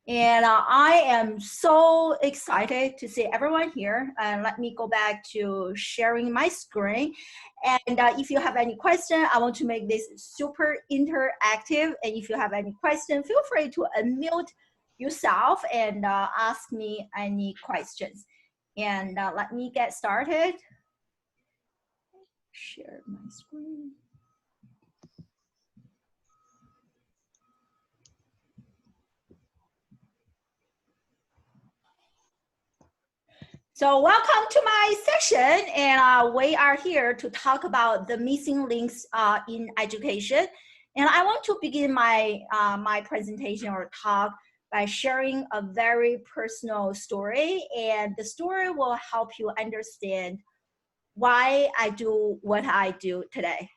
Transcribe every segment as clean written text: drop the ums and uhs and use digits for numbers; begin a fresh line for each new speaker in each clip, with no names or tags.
And I am so excited to see everyone here. And let me go back to sharing my screen. And if you have any question, I want to make this super interactive. And if you have any question, feel free to unmute yourself and ask me any questions. And let me get started. Share my screen. So welcome to my session, and we are here to talk about the missing links in education. And I want to begin my, my presentation or talk by sharing a very personal story, and the story will help you understand why I do what I do today.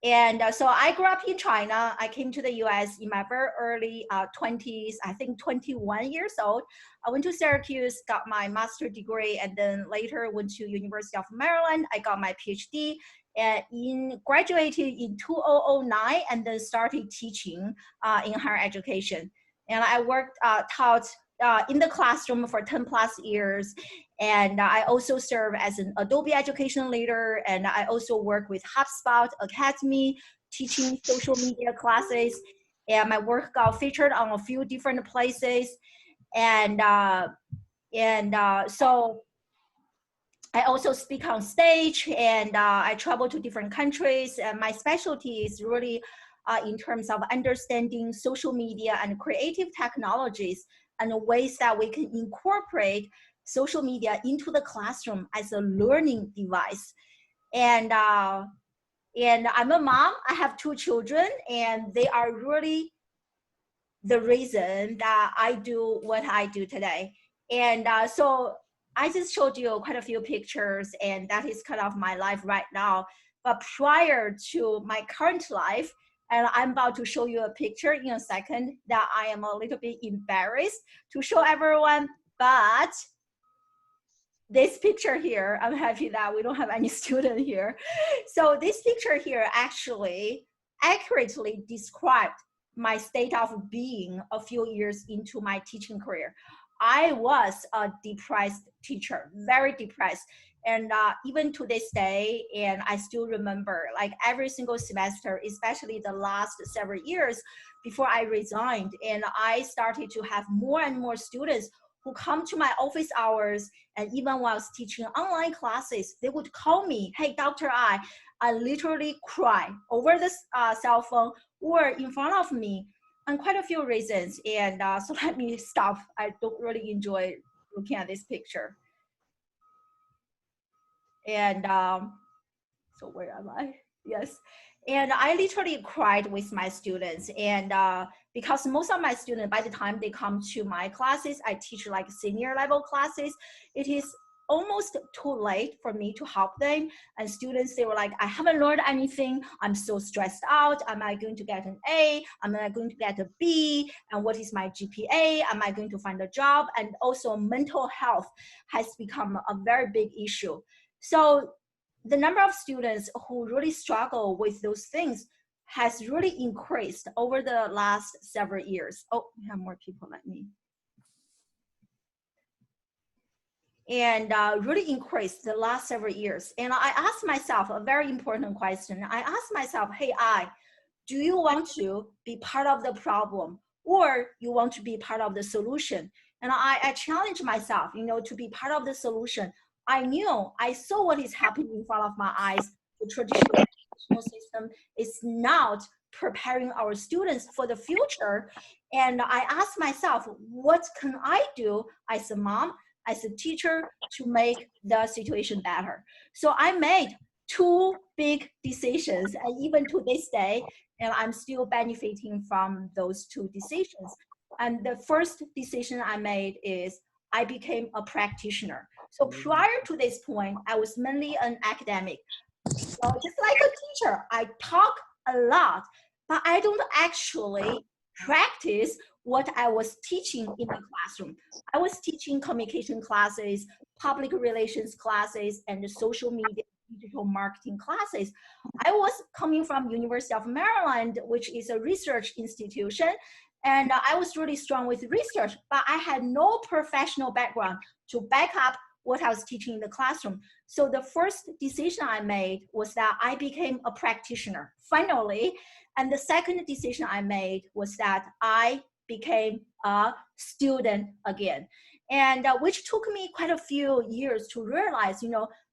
And so I grew up in China. I came to the US in my very early 20s, I think 21 years old. I went to Syracuse, got my master's degree, and then later went to University of Maryland. I got my PhD and graduated in 2009 and then started teaching in higher education. And I worked, taught in the classroom for 10 plus years. And I also serve as an Adobe education leader, and I also work with HubSpot Academy, teaching social media classes. And my work got featured on a few different places. And so I also speak on stage, and I travel to different countries. And my specialty is really in terms of understanding social media and creative technologies and ways that we can incorporate social media into the classroom as a learning device. And I'm a mom. I have 2 children, and they are really the reason that I do what I do today. And so I just showed you quite a few pictures, and that is kind of my life right now. But prior to my current life, and I'm about to show you a picture in a second that I am a little bit embarrassed to show everyone, but this picture here, I'm happy that we don't have any student here. So this picture here actually accurately described my state of being a few years into my teaching career. I was a depressed teacher, very depressed. And even to this day, and I still remember like every single semester, especially the last several years before I resigned, and I started to have more and more students who come to my office hours, and even while I was teaching online classes, they would call me, hey, Dr. I literally cry over the cell phone or in front of me, and quite a few reasons. And so let me stop. I don't really enjoy looking at this picture. And so where am I? Yes. And I literally cried with my students. And because most of my students, by the time they come to my classes, I teach like senior level classes, it is almost too late for me to help them. And students, they were like, I haven't learned anything. I'm so stressed out. Am I going to get an A? Am I going to get a B? And what is my GPA? Am I going to find a job? And also mental health has become a very big issue. So the number of students who really struggle with those things has really increased over the last several years. Oh, we have more people like me. And really increased the last several years. And I asked myself a very important question. I asked myself, hey, do you want to be part of the problem, or you want to be part of the solution? And I challenged myself, you know, to be part of the solution. I saw what is happening in front of my eyes. The traditional educational system is not preparing our students for the future. And I asked myself, what can I do as a mom, as a teacher, to make the situation better? So I made 2 big decisions, and even to this day, and I'm still benefiting from those 2 decisions. And the first decision I made is I became a practitioner. So prior to this point, I was mainly an academic. So just like a teacher, I talk a lot, but I don't actually practice what I was teaching in the classroom. I was teaching communication classes, public relations classes, and social media digital marketing classes. I was coming from University of Maryland, which is a research institution, And I was really strong with research, but I had no professional background to back up what I was teaching in the classroom. So the first decision I made was that I became a practitioner, finally. And the second decision I made was that I became a student again. And which took me quite a few years to realize,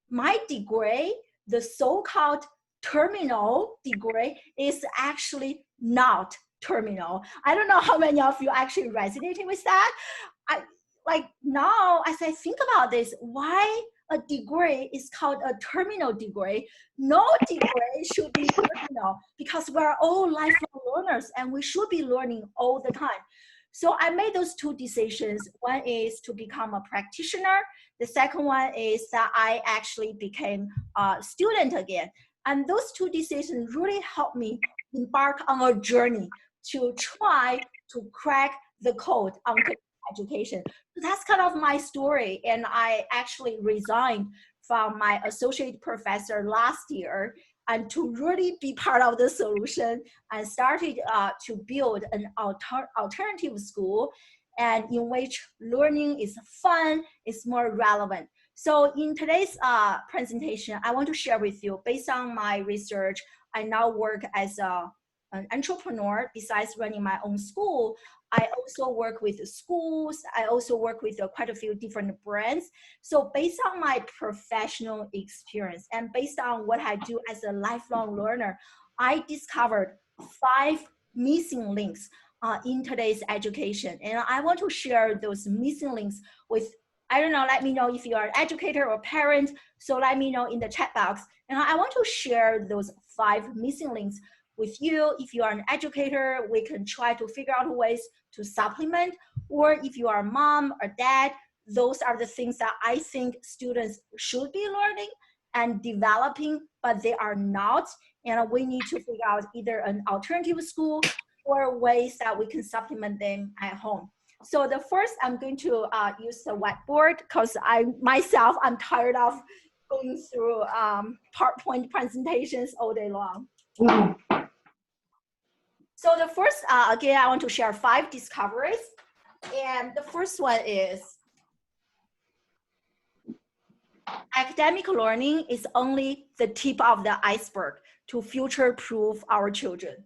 my degree, the so-called terminal degree, is actually not terminal. I don't know how many of you actually resonating with that. Now, as I think about this, why a degree is called a terminal degree? No degree should be terminal, because we're all lifelong learners and we should be learning all the time. So I made those two decisions. One is to become a practitioner. The second one is that I actually became a student again. And those two decisions really helped me embark on a journey to try to crack the code on education. So that's kind of my story. And I actually resigned from my associate professor last year, and to really be part of the solution, and started to build an alternative school, and in which learning is fun, is more relevant. So in today's presentation, I want to share with you, based on my research, I now work as an entrepreneur. Besides running my own school, I also work with schools. I also work with quite a few different brands. So based on my professional experience and based on what I do as a lifelong learner, I discovered 5 missing links in today's education. And I want to share those missing links with, I don't know, let me know if you are an educator or parent. So let me know in the chat box. And I want to share those 5 missing links with you. If you are an educator, we can try to figure out ways to supplement. Or if you are a mom or dad, those are the things that I think students should be learning and developing, but they are not. And we need to figure out either an alternative school or ways that we can supplement them at home. So the first, I'm going to use the whiteboard, because I'm tired of going through PowerPoint presentations all day long. So the first, again, I want to share 5 discoveries. And the first one is, academic learning is only the tip of the iceberg to future-proof our children.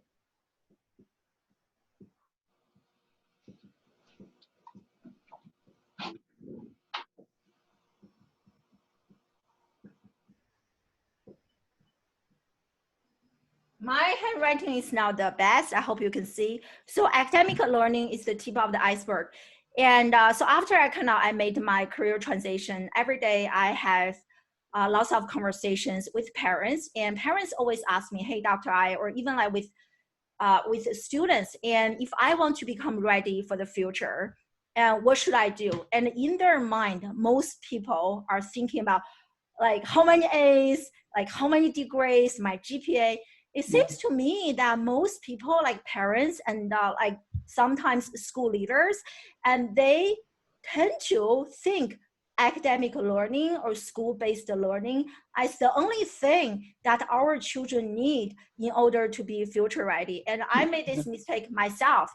My handwriting is not the best. I hope you can see. So academic learning is the tip of the iceberg. And so after I made my career transition, every day I have lots of conversations with parents, and parents always ask me, hey, Dr. I, or even like with students, and if I want to become ready for the future, what should I do? And in their mind, most people are thinking about like how many A's, like how many degrees, my GPA. It seems to me that most people, like parents and like sometimes school leaders, and they tend to think academic learning or school-based learning as the only thing that our children need in order to be future ready. And I made this mistake myself.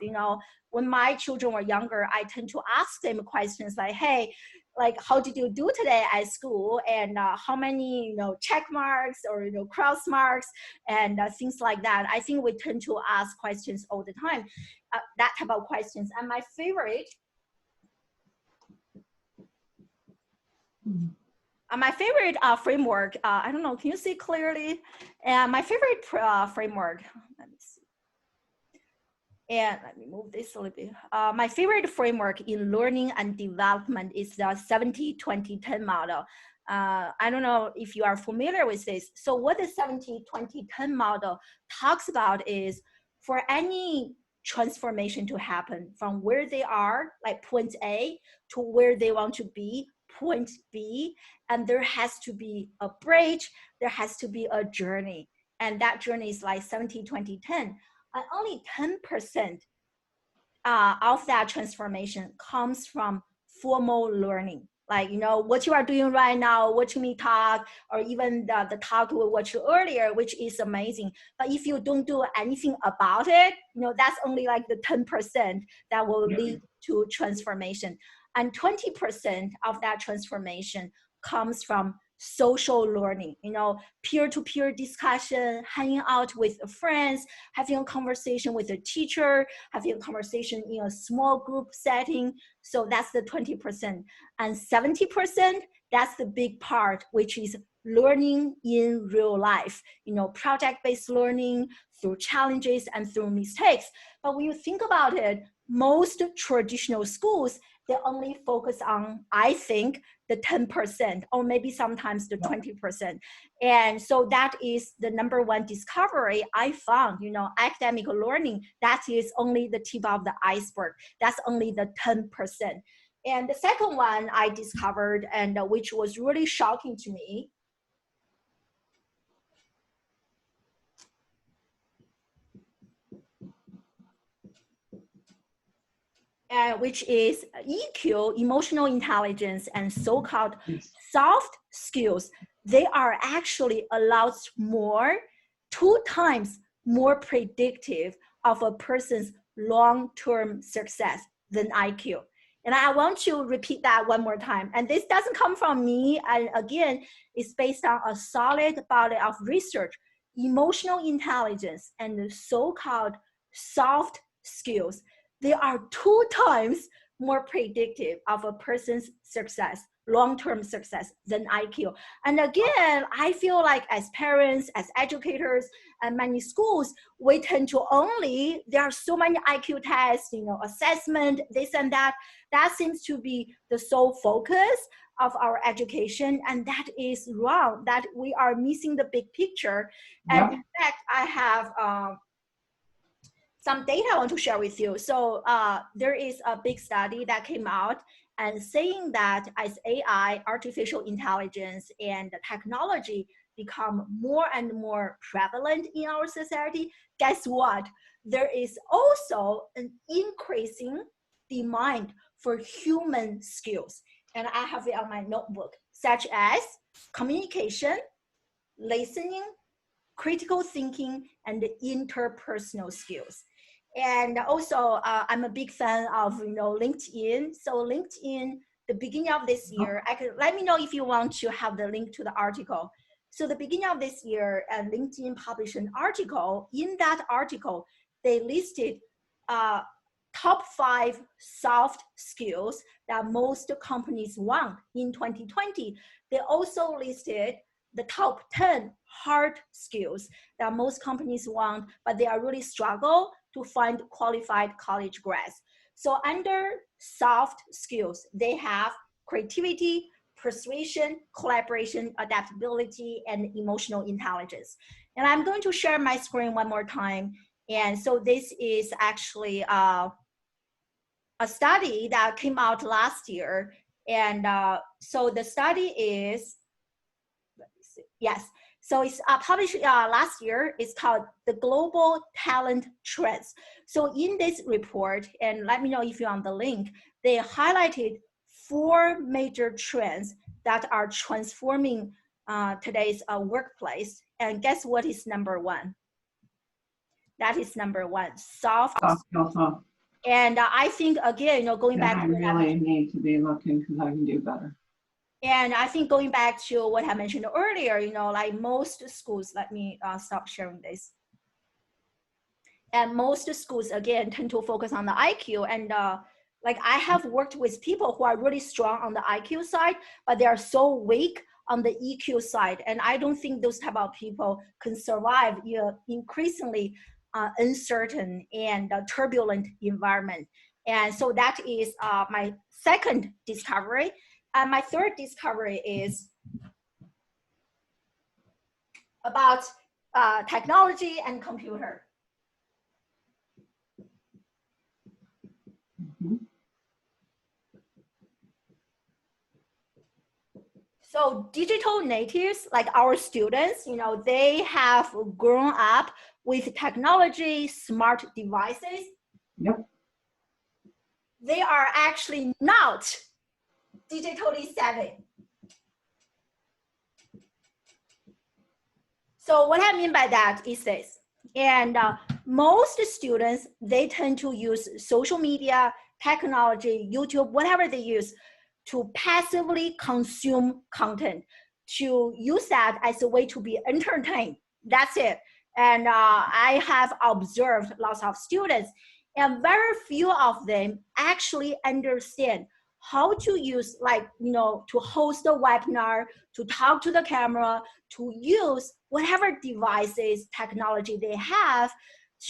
When my children were younger, I tend to ask them questions like, hey, like, how did you do today at school? And how many, check marks or, cross marks and things like that. I think we tend to ask questions all the time, that type of questions. And my favorite, framework, I don't know, can you see clearly? My favorite framework, let me see. And let me move this a little bit. My favorite framework in learning and development is the 70-20-10 model. I don't know if you are familiar with this. So what the 70-20-10 model talks about is, for any transformation to happen from where they are, like point A, to where they want to be, point B, and there has to be a bridge, there has to be a journey. And that journey is like 70-20-10. And only 10% of that transformation comes from formal learning, like, what you are doing right now, watching me talk, or even the talk we watched earlier, which is amazing. But if you don't do anything about it, that's only like the 10% that will lead to transformation. And 20% of that transformation comes from social learning, peer-to-peer discussion, hanging out with friends, having a conversation with a teacher, having a conversation in a small group setting. So that's the 20%. And 70%, that's the big part, which is learning in real life, project-based learning through challenges and through mistakes. But when you think about it, most traditional schools, they only focus on, I think, the 10%, or maybe sometimes the 20%. And so that is the number one discovery I found, academic learning, that is only the tip of the iceberg. That's only the 10%. And the second one I discovered, and which was really shocking to me, which is EQ, emotional intelligence, and so-called soft skills. They are actually a lot more, 2 times more predictive of a person's long-term success than IQ. And I want to repeat that one more time. And this doesn't come from me. And again, it's based on a solid body of research. Emotional intelligence and the so-called soft skills, they are 2 times more predictive of a person's success, long-term success, than IQ. And again, I feel like as parents, as educators, and many schools, we tend to only, there are so many IQ tests, assessment, this and that. That seems to be the sole focus of our education, and that is wrong, that we are missing the big picture. And in fact, I have some data I want to share with you. So there is a big study that came out and saying that as AI, artificial intelligence, and technology become more and more prevalent in our society, guess what? There is also an increasing demand for human skills. And I have it on my notebook, such as communication, listening, critical thinking, and interpersonal skills. And also, I'm a big fan of LinkedIn. So LinkedIn, the beginning of this year, let me know if you want to have the link to the article. So the beginning of this year, LinkedIn published an article. In that article, they listed top 5 soft skills that most companies want in 2020. They also listed the top 10 hard skills that most companies want, but they are really struggle to find qualified college grads. So under soft skills, they have creativity, persuasion, collaboration, adaptability, and emotional intelligence. And I'm going to share my screen one more time. And so this is actually a study that came out last year. And so the study is, yes. So it's published last year. It's called The Global Talent Trends. So in this report, and let me know if you're on the link, they highlighted 4 major trends that are transforming today's workplace. And guess what is number 1? That is number 1, soft. And I think, again, going back to
I really need to be looking because I can do better.
And I think going back to what I mentioned earlier, like most schools, let me stop sharing this. And most schools, again, tend to focus on the IQ. And like I have worked with people who are really strong on the IQ side, but they are so weak on the EQ side. And I don't think those type of people can survive increasingly uncertain and turbulent environment. And so that is my second discovery. And my third discovery is about technology and computer. So digital natives, like our students, they have grown up with technology, smart devices.
Yep.
They are actually not digitally savvy. So what I mean by that is this, and most students, they tend to use social media, technology, YouTube, whatever they use, to passively consume content, to use that as a way to be entertained. That's it. And I have observed lots of students, and very few of them actually understand how to use, like, to host a webinar, to talk to the camera, to use whatever devices, technology they have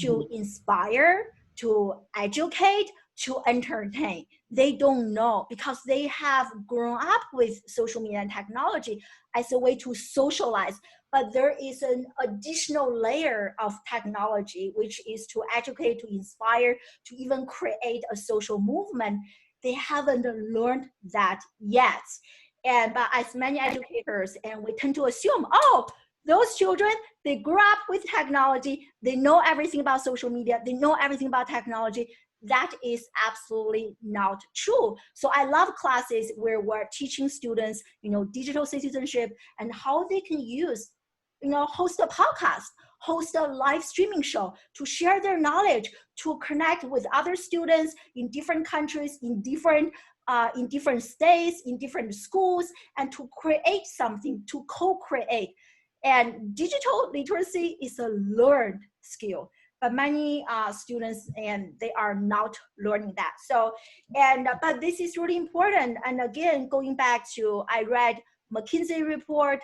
to inspire, to educate, to entertain. They don't know because they have grown up with social media and technology as a way to socialize. But there is an additional layer of technology, which is to educate, to inspire, to even create a social movement. They haven't learned that yet. And but as many educators, and we tend to assume, oh, those children, they grew up with technology, they know everything about social media, they know everything about technology. That is absolutely not true. So I love classes where we're teaching students, digital citizenship and how they can use, host a podcast, host a live streaming show to share their knowledge, to connect with other students in different countries, in different states, in different schools, and to create something, to co-create. And digital literacy is a learned skill, but many students, and they are not learning that. So, but this is really important. And again, going back to, I read McKinsey report,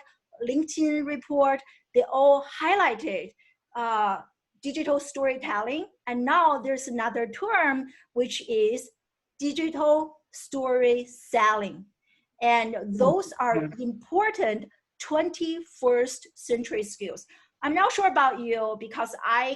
LinkedIn report, they all highlighted digital storytelling. And now there's another term, which is digital story selling. And those are important 21st century skills. I'm not sure about you because I'm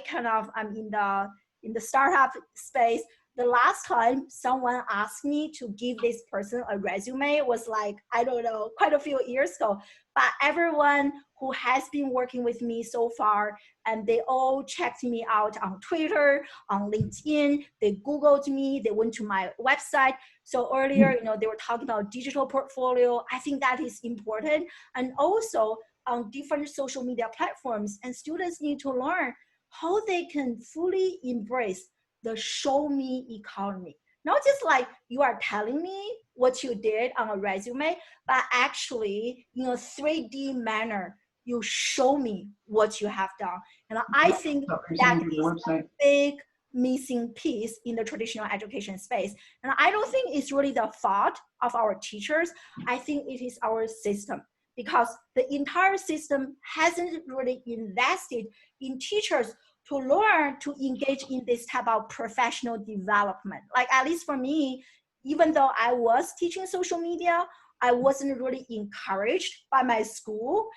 in the startup space. The last time someone asked me to give this person a resume was like, I don't know, quite a few years ago. But everyone who has been working with me so far, and they all checked me out on Twitter, on LinkedIn, they Googled me, they went to my website. So earlier, they were talking about digital portfolio. I think that is important. And also on different social media platforms, and students need to learn how they can fully embrace the show me economy. Not just like you are telling me what you did on a resume, but actually in a 3D manner, you show me what you have done. And I think that is a big missing piece in the traditional education space. And I don't think it's really the fault of our teachers. I think it is our system, because the entire system hasn't really invested in teachers to learn to engage in this type of professional development. Like, at least for me, even though I was teaching social media, I wasn't really encouraged by my school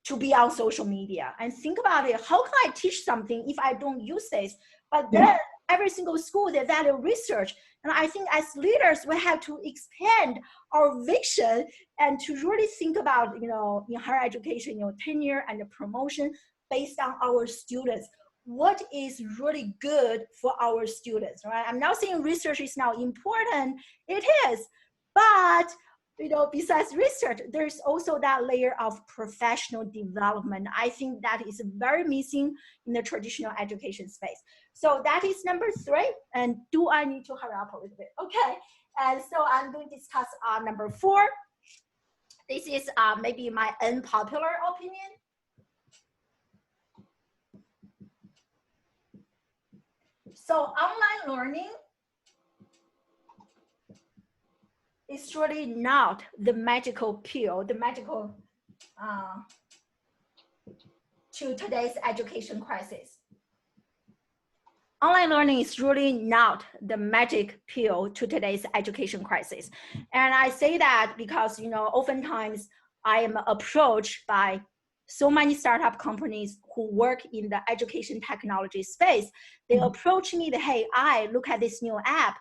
to be on social media. And think about it, how can I teach something if I don't use this? But then every single school, they value research. And I think as leaders, we have to expand our vision and to really think about, in higher education, tenure and promotion based on our students. What is really good for our students, right? I'm not saying research is not important, it is, but besides research, there's also that layer of professional development. I think that is very missing in the traditional education space. So that is number 3. And do I need to hurry up a little bit? Okay, and so I'm going to discuss number 4. This is maybe my unpopular opinion. So online learning is really not the magical pill, the magical to today's education crisis. Online learning is really not the magic pill to today's education crisis. And I say that because, oftentimes I am approached by so many startup companies who work in the education technology space. They approach me that, hey, I look at this new app,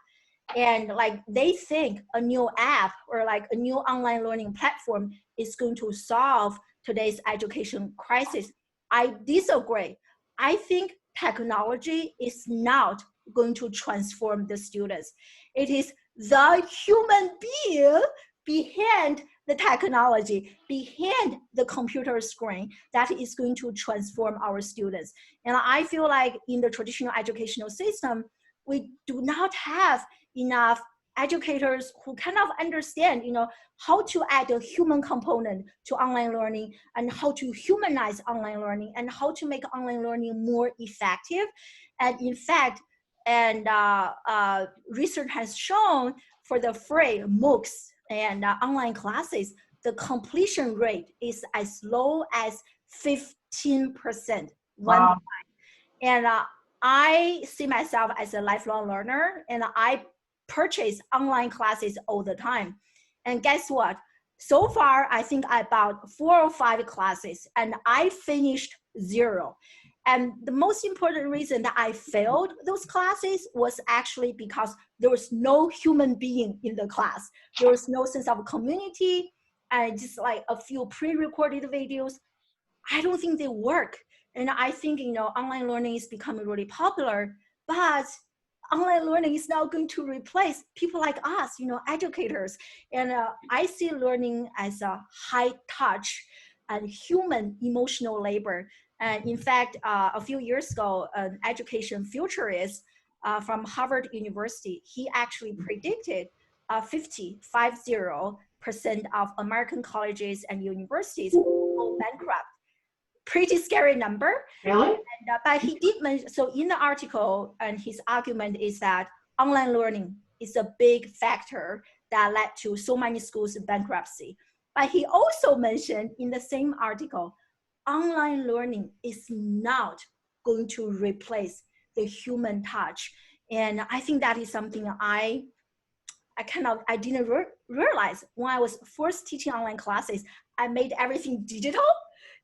and like they think a new app or like a new online learning platform is going to solve today's education crisis. I disagree. I think technology is not going to transform the students. It is the human being behind the technology, behind the computer screen that is going to transform our students. And I feel like in the traditional educational system, we do not have enough educators who kind of understand, how to add a human component to online learning and how to humanize online learning and how to make online learning more effective. And in fact, research has shown for the free MOOCs and online classes, the completion rate is as low as 15%.
Wow.
And I see myself as a lifelong learner, and I purchase online classes all the time. And guess what? So far, I think I bought 4 or 5 classes, and I finished 0. And the most important reason that I failed those classes was actually because there was no human being in the class. There was no sense of community, and just like a few pre-recorded videos. I don't think they work. And I think, online learning is becoming really popular, but online learning is now going to replace people like us, educators. And I see learning as a high touch and human emotional labor. And in fact, a few years ago, an education futurist from Harvard University, he actually predicted 50% of American colleges and universities will go bankrupt. Pretty scary number.
Really?
And, but he did mention, so in the article, and his argument is that online learning is a big factor that led to so many schools' bankruptcy. But he also mentioned in the same article, online learning is not going to replace the human touch. And I think that is something I didn't realize when I was first teaching online classes. I made everything digital.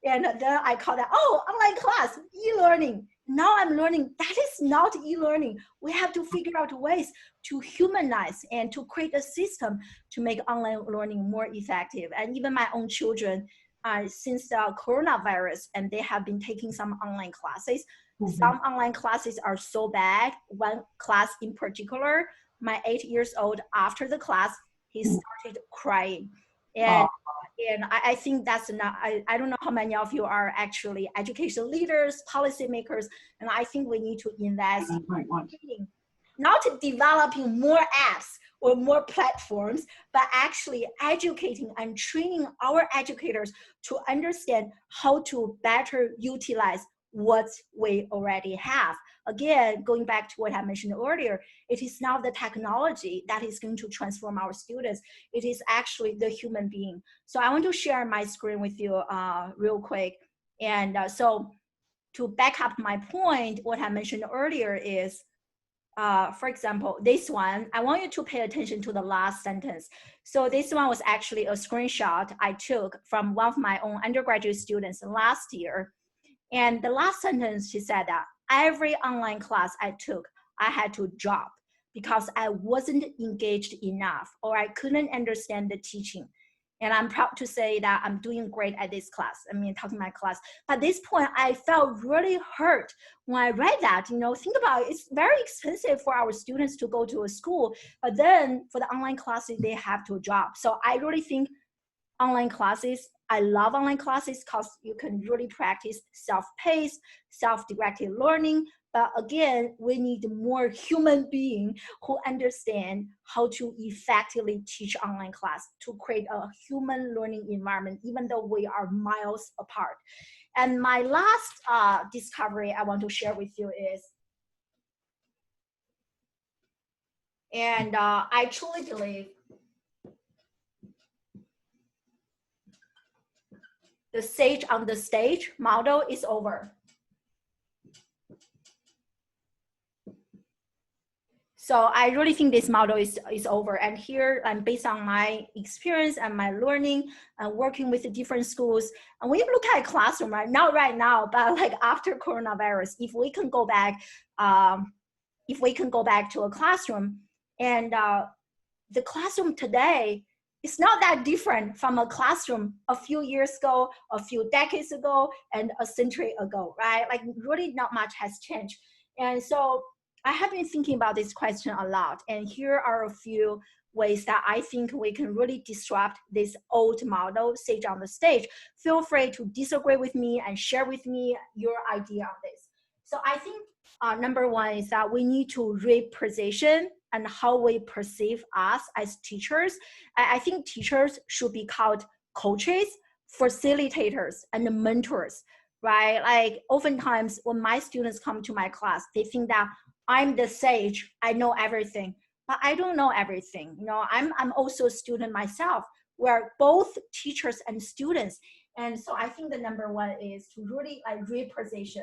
And then I call that, online class, e-learning. Now I'm learning that is not e-learning. We have to figure out ways to humanize and to create a system to make online learning more effective. And even my own children, since the coronavirus, and they have been taking some online classes. Mm-hmm. Some online classes are so bad. One class in particular, my 8-year-old, after the class, he started crying. And I think that's not, I don't know how many of you are actually education leaders, policymakers, and I think we need to invest in training, not developing more apps or more platforms, but actually educating and training our educators to understand how to better utilize what we already have. Again, going back to what I mentioned earlier, it is not the technology that is going to transform our students. It is actually the human being. So I want to share my screen with you real quick. And so to back up my point, what I mentioned earlier is, for example, this one, I want you to pay attention to the last sentence. So this one was actually a screenshot I took from one of my own undergraduate students last year. And the last sentence, she said that every online class I took, I had to drop because I wasn't engaged enough or I couldn't understand the teaching. And I'm proud to say that I'm doing great at this class. Talking my class. But at this point, I felt really hurt when I read that. Think about it, it's very expensive for our students to go to a school, but then for the online classes, they have to drop. So I really think online classes, I love online classes because you can really practice self-paced, self-directed learning. But again, we need more human beings who understand how to effectively teach online class to create a human learning environment, even though we are miles apart. And my last discovery I want to share with you is, and I truly believe the sage on the stage model is over. So I really think this model is over. And here, based on my experience and my learning and working with the different schools, and we look at a classroom, right? Not right now, but like after coronavirus, if we can go back to a classroom, and the classroom today, it's not that different from a classroom a few years ago, a few decades ago, and a century ago, right? Like really not much has changed. And so I have been thinking about this question a lot, and here are a few ways that I think we can really disrupt this old model, sage on the stage. Feel free to disagree with me and share with me your idea on this. So I think number one is that we need to reposition and how we perceive us as teachers. I think teachers should be called coaches, facilitators, and mentors, right? Like oftentimes when my students come to my class, they think that I'm the sage, I know everything, but I don't know everything. You know, I'm also a student myself. We're both teachers and students. And so I think the number one is to really like reposition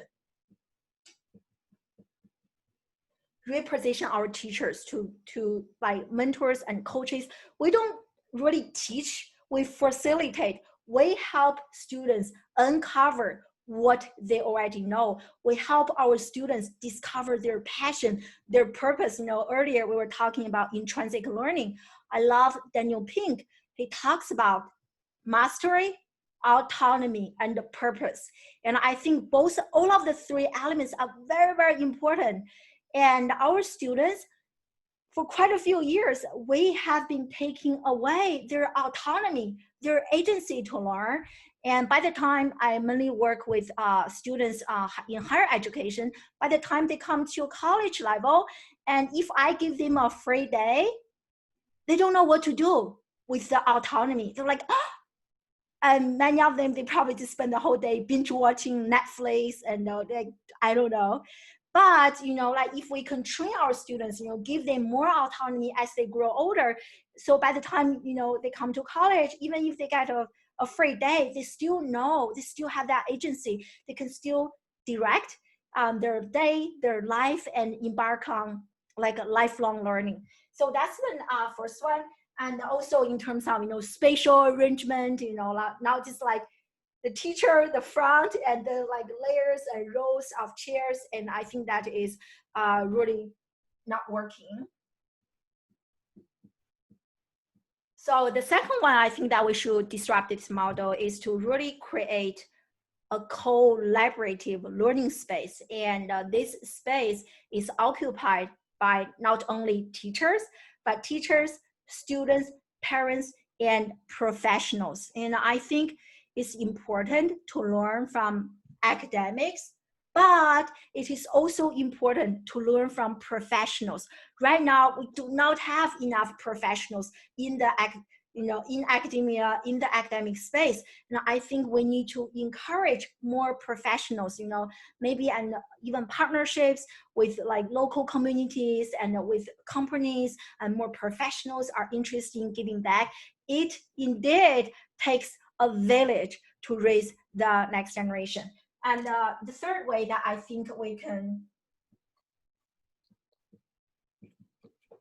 our teachers to like mentors and coaches. We don't really teach, we facilitate, we help students uncover what they already know. We help our students discover their passion, their purpose. You know, earlier we were talking about intrinsic learning. I love Daniel Pink. He talks about mastery, autonomy, and purpose. And I think all of the three elements are very, very important. And our students, for quite a few years, we have been taking away their autonomy, their agency to learn. And by the time I mainly work with students in higher education, by the time they come to college level, and if I give them a free day, they don't know what to do with the autonomy. They're like, oh, and many of them, they probably just spend the whole day binge watching Netflix and I don't know. But, you know, like if we can train our students, you know, give them more autonomy as they grow older. So by the time, you know, they come to college, even if they get a free day, they still know, they still have that agency. They can still direct their day, their life, and embark on like a lifelong learning. So that's the first one. And also in terms of, you know, spatial arrangement, you know, not just like the teacher, the front, and the like layers and rows of chairs. And I think that is really not working. So the second one, I think that we should disrupt this model is to really create a collaborative learning space. And this space is occupied by not only teachers, but teachers, students, parents, and professionals. And I think it's important to learn from academics, but it is also important to learn from professionals. Right now, we do not have enough professionals in the in academia, in the academic space. And I think we need to encourage more professionals, you know, maybe and even partnerships with like local communities and with companies, and more professionals are interested in giving back. It indeed takes a village to raise the next generation. And the third way that I think we can,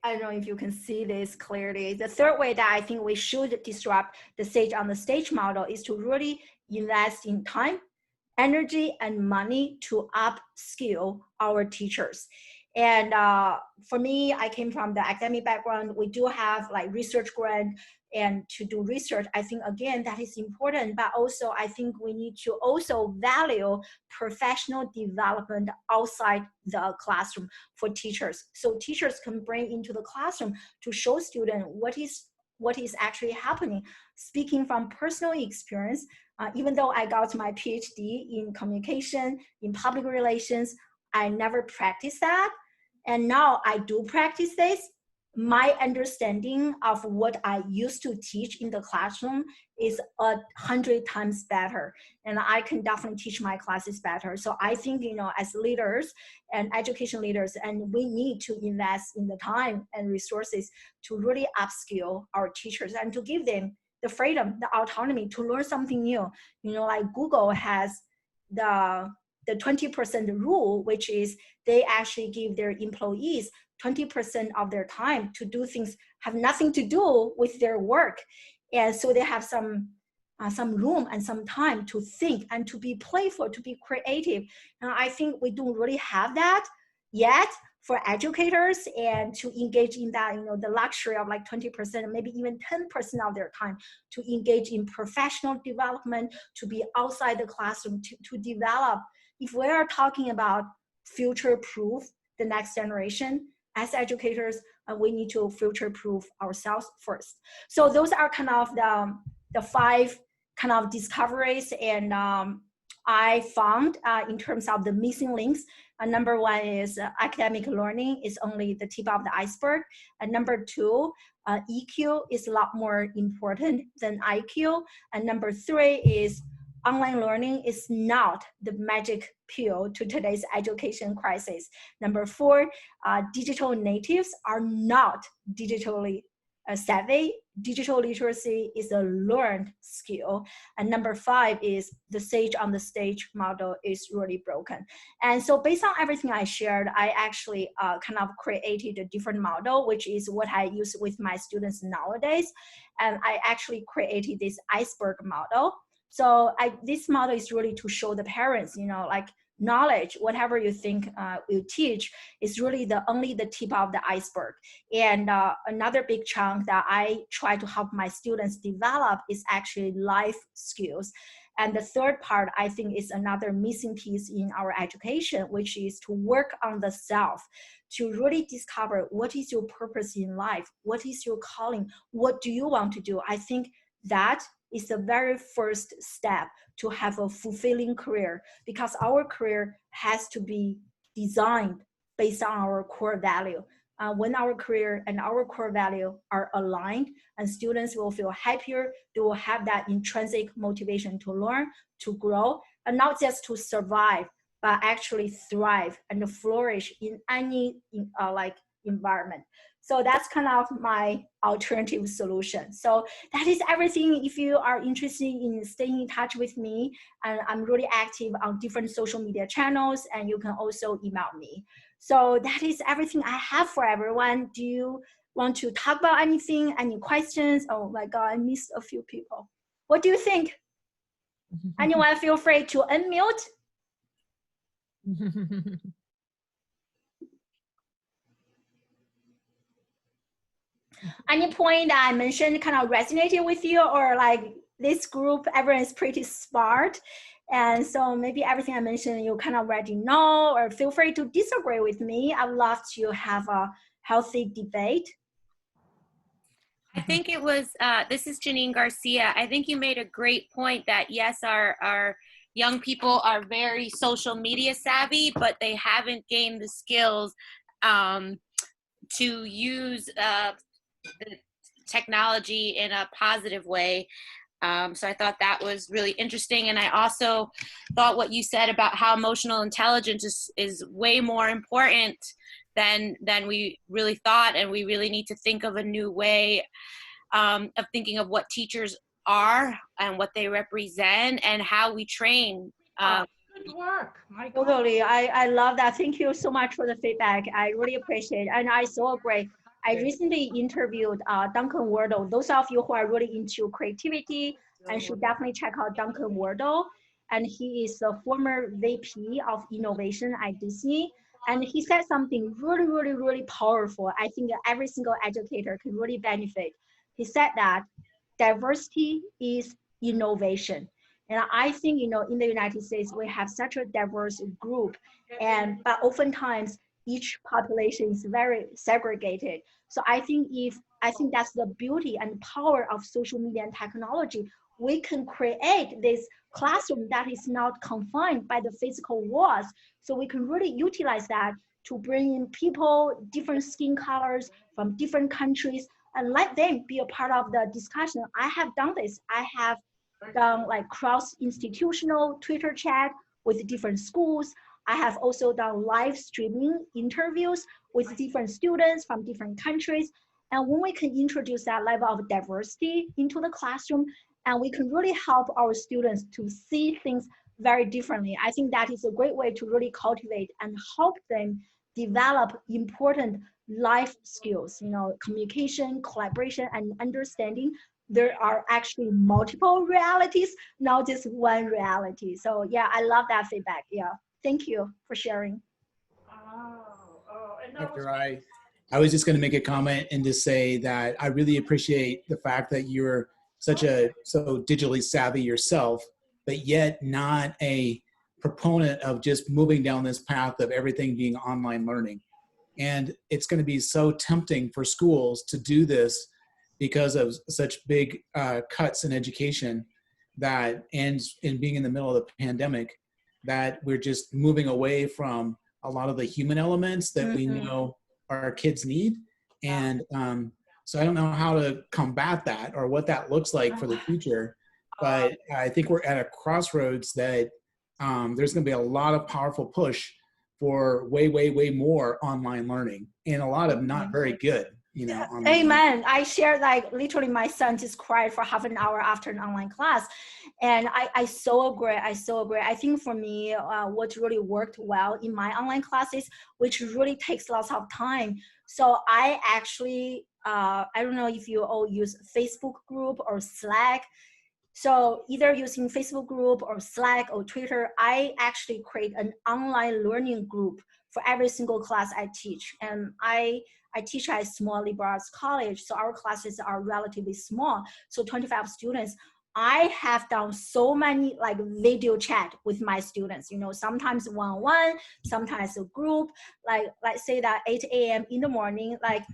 I don't know if you can see this clearly. The third way that I think we should disrupt the sage on the stage model is to really invest in time, energy, and money to upskill our teachers. And for me, I came from the academic background. We do have like research grant, and to do research, I think again that is important, but also I think we need to also value professional development outside the classroom for teachers. So teachers can bring into the classroom to show students what is actually happening. Speaking from personal experience, even though I got my PhD in communication, in public relations, I never practiced that. And now I do practice this. My understanding of what I used to teach in the classroom is 100 times better. And I can definitely teach my classes better. So I think, you know, as leaders and education leaders, and we need to invest in the time and resources to really upskill our teachers and to give them the freedom, the autonomy to learn something new. You know, like Google has the 20% rule, which is they actually give their employees 20% of their time to do things have nothing to do with their work. And so they have some room and some time to think and to be playful, to be creative. And I think we don't really have that yet for educators, and to engage in that, you know, the luxury of like 20%, maybe even 10% of their time to engage in professional development, to be outside the classroom, to develop. If we are talking about future-proof the next generation. As educators, we need to future-proof ourselves first. So those are kind of the 5 kind of discoveries and I found in terms of the missing links. Number 1 is academic learning is only the tip of the iceberg. And number 2, EQ is a lot more important than IQ. And number 3 is online learning is not the magic pill to today's education crisis. Number 4, digital natives are not digitally savvy. Digital literacy is a learned skill. And number 5 is the sage on the stage model is really broken. And so based on everything I shared, I actually kind of created a different model, which is what I use with my students nowadays. And I actually created this iceberg model. So this model is really to show the parents, like knowledge, whatever you think you teach, is really only the tip of the iceberg. And another big chunk that I try to help my students develop is actually life skills. And the third part, I think, is another missing piece in our education, which is to work on the self, to really discover what is your purpose in life, what is your calling, what do you want to do. I think that is the very first step to have a fulfilling career, because our career has to be designed based on our core value. When our career and our core value are aligned, and students will feel happier, they will have that intrinsic motivation to learn, to grow, and not just to survive, but actually thrive and flourish in any environment. So that's kind of my alternative solution. So that is everything. If you are interested in staying in touch with me, and I'm really active on different social media channels, and you can also email me. So that is everything I have for everyone. Do you want to talk about anything? Any questions? Oh my God, I missed a few people. What do you think? Anyone feel free to unmute? Any point that I mentioned kind of resonated with you, or like this group, everyone is pretty smart, and so maybe everything I mentioned you kind of already know, or feel free to disagree with me. I would love to have a healthy debate.
I think it was, this is Janine Garcia. I think you made a great point that yes, our young people are very social media savvy, but they haven't gained the skills to use the technology in a positive way. So I thought that was really interesting. And I also thought what you said about how emotional intelligence is way more important than we really thought. And we really need to think of a new way of thinking of what teachers are and what they represent and how we train.
Good work. My
Totally. I love that. Thank you so much for the feedback. I really appreciate it. And I so agree. I recently interviewed Duncan Wardle. Those of you who are really into creativity, and should definitely check out Duncan Wardle. And he is the former VP of innovation at Disney. And he said something really, really, really powerful. I think that every single educator can really benefit. He said that diversity is innovation. And I think, in the United States, we have such a diverse group, but oftentimes each population is very segregated. So I think that's the beauty and power of social media and technology. We can create this classroom that is not confined by the physical walls. So we can really utilize that to bring in people, different skin colors from different countries, and let them be a part of the discussion. I have done this. I have done like cross-institutional Twitter chat with different schools. I have also done live streaming interviews with different students from different countries. And when we can introduce that level of diversity into the classroom, and we can really help our students to see things very differently, I think that is a great way to really cultivate and help them develop important life skills, communication, collaboration, and understanding. There are actually multiple realities, not just one reality. So yeah, I love that feedback. Yeah, thank you for sharing.
After
I was just going to make a comment and just say that I really appreciate the fact that you're so digitally savvy yourself, but yet not a proponent of just moving down this path of everything being online learning. And it's going to be so tempting for schools to do this because of such big cuts in education that ends in being in the middle of the pandemic, that we're just moving away from a lot of the human elements that we know our kids need. And so I don't know how to combat that or what that looks like for the future, but I think we're at a crossroads that there's going to be a lot of powerful push for way, way, way more online learning, and a lot of not very good, online
Amen. I shared, like, literally my son just cried for half an hour after an online class. And I so agree. I so agree. I think for me, what really worked well in my online classes, which really takes lots of time. So I actually, I don't know if you all use Facebook group or Slack. So either using Facebook group or Slack or Twitter, I actually create an online learning group for every single class I teach. And I teach at small liberal arts college, so our classes are relatively small, so 25 students. I have done so many like video chat with my students, sometimes one-on-one, sometimes a group, like let's say that 8 a.m. in the morning, like,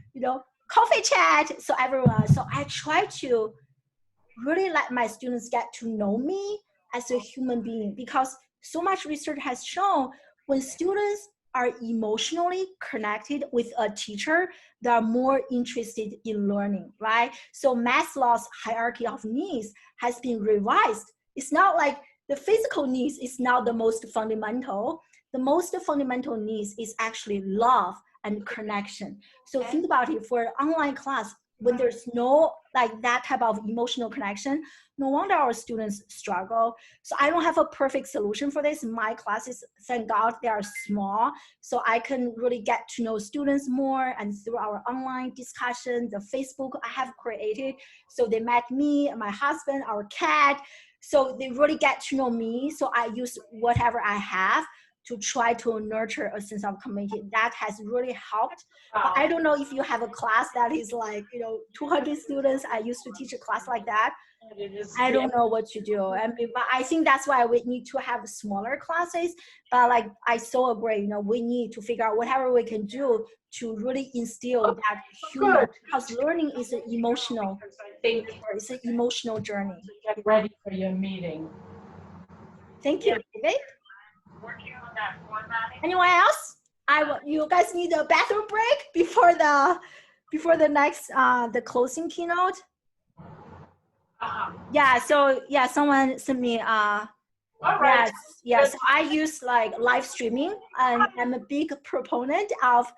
coffee chat, so everyone. So I try to really let my students get to know me as a human being, because so much research has shown when students are emotionally connected with a teacher, they are more interested in learning, right? So Maslow's hierarchy of needs has been revised. It's not like the physical needs is not the most fundamental. The most fundamental needs is actually love and connection. So think about it, for an online class, when there's no like that type of emotional connection, no wonder our students struggle. So I don't have a perfect solution for this. My classes, thank God, they are small, so I can really get to know students more. And through our online discussion, the Facebook I have created, so they met me, my husband, our cat, so they really get to know me. So I use whatever I have to try to nurture a sense of community. That has really helped. But I don't know if you have a class that is like, 200 students. I used to teach a class like that. I don't know what to do. But I think that's why we need to have smaller classes. But like, I so agree, we need to figure out whatever we can do to really instill that human, because learning is an emotional, it's an emotional journey.
Get ready for your meeting.
Thank you, David. Anyone else? You guys need a bathroom break before the next the closing keynote. Yeah. So yeah, someone sent me. Yes. I use like live streaming, and I'm a big proponent of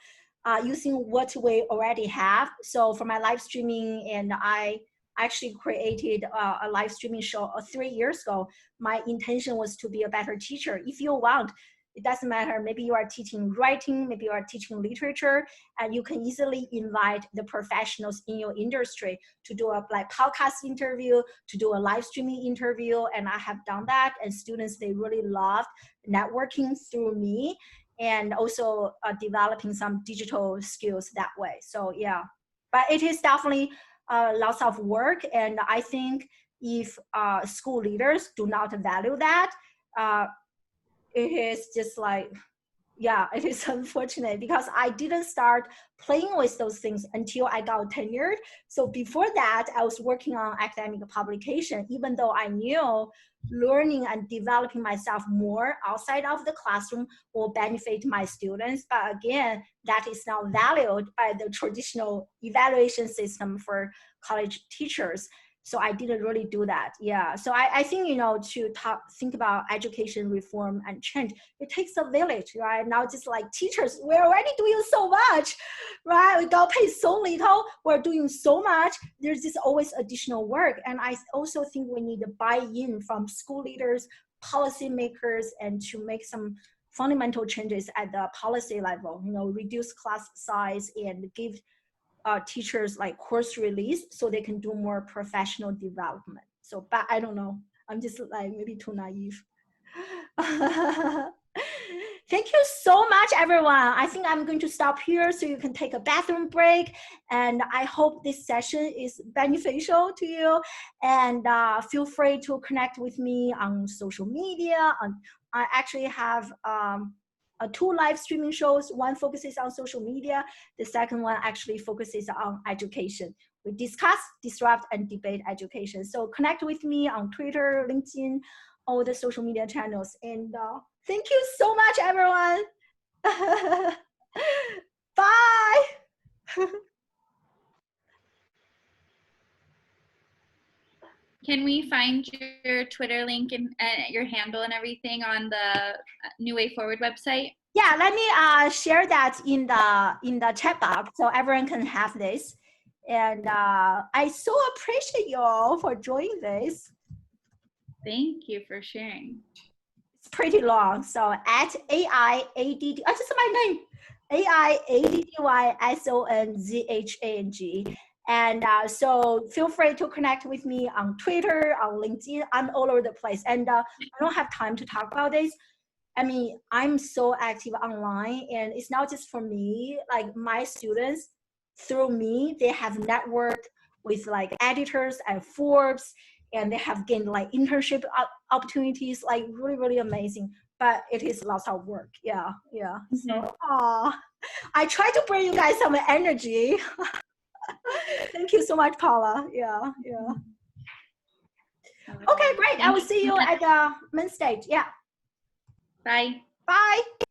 using what we already have. So for my live streaming, and I actually created a live streaming show 3 years ago. My intention was to be a better teacher. If you want, it doesn't matter. Maybe you are teaching writing, maybe you are teaching literature, and you can easily invite the professionals in your industry to do a like podcast interview, to do a live streaming interview. And I have done that, and students, they really loved networking through me, and also developing some digital skills that way. So yeah, but it is definitely lots of work. And I think if school leaders do not value that, it is just like, yeah, it is unfortunate, because I didn't start playing with those things until I got tenured. So before that, I was working on academic publication, even though I knew learning and developing myself more outside of the classroom will benefit my students. But again, that is not valued by the traditional evaluation system for college teachers. So I didn't really do that. Yeah. So I think, to think about education reform and change, it takes a village, right? Now, just like teachers, we're already doing so much, right? We got paid so little, we're doing so much. There's just always additional work. And I also think we need to buy-in from school leaders, policymakers, and to make some fundamental changes at the policy level, reduce class size and give teachers like course release so they can do more professional development. So, but I don't know. I'm just like maybe too naive. Thank you so much, everyone. I think I'm going to stop here so you can take a bathroom break. And I hope this session is beneficial to you. And feel free to connect with me on social media. I actually have 2 live streaming shows. One focuses on social media. The second one actually focuses on education. We discuss, disrupt, and debate education. So connect with me on Twitter, LinkedIn, all the social media channels. And thank you so much, everyone. Bye.
Can we find your Twitter link and your handle and everything on the New Way Forward website?
Yeah, let me share that in the chat box so everyone can have this. And I so appreciate you all for joining this.
Thank you for sharing.
It's pretty long. So at AIADD, oh, just my name, AIADDYSONZHANG. And so feel free to connect with me on Twitter, on LinkedIn. I'm all over the place. And I don't have time to talk about this. I mean, I'm so active online, and it's not just for me. Like my students, through me, they have networked with like editors at Forbes, and they have gained like internship opportunities, like really, really amazing. But it is lots of work. Yeah, yeah. So, I try to bring you guys some energy. Thank you so much, Paula. Yeah, yeah. Okay, great. I will see you at the main stage. Yeah.
Bye.
Bye.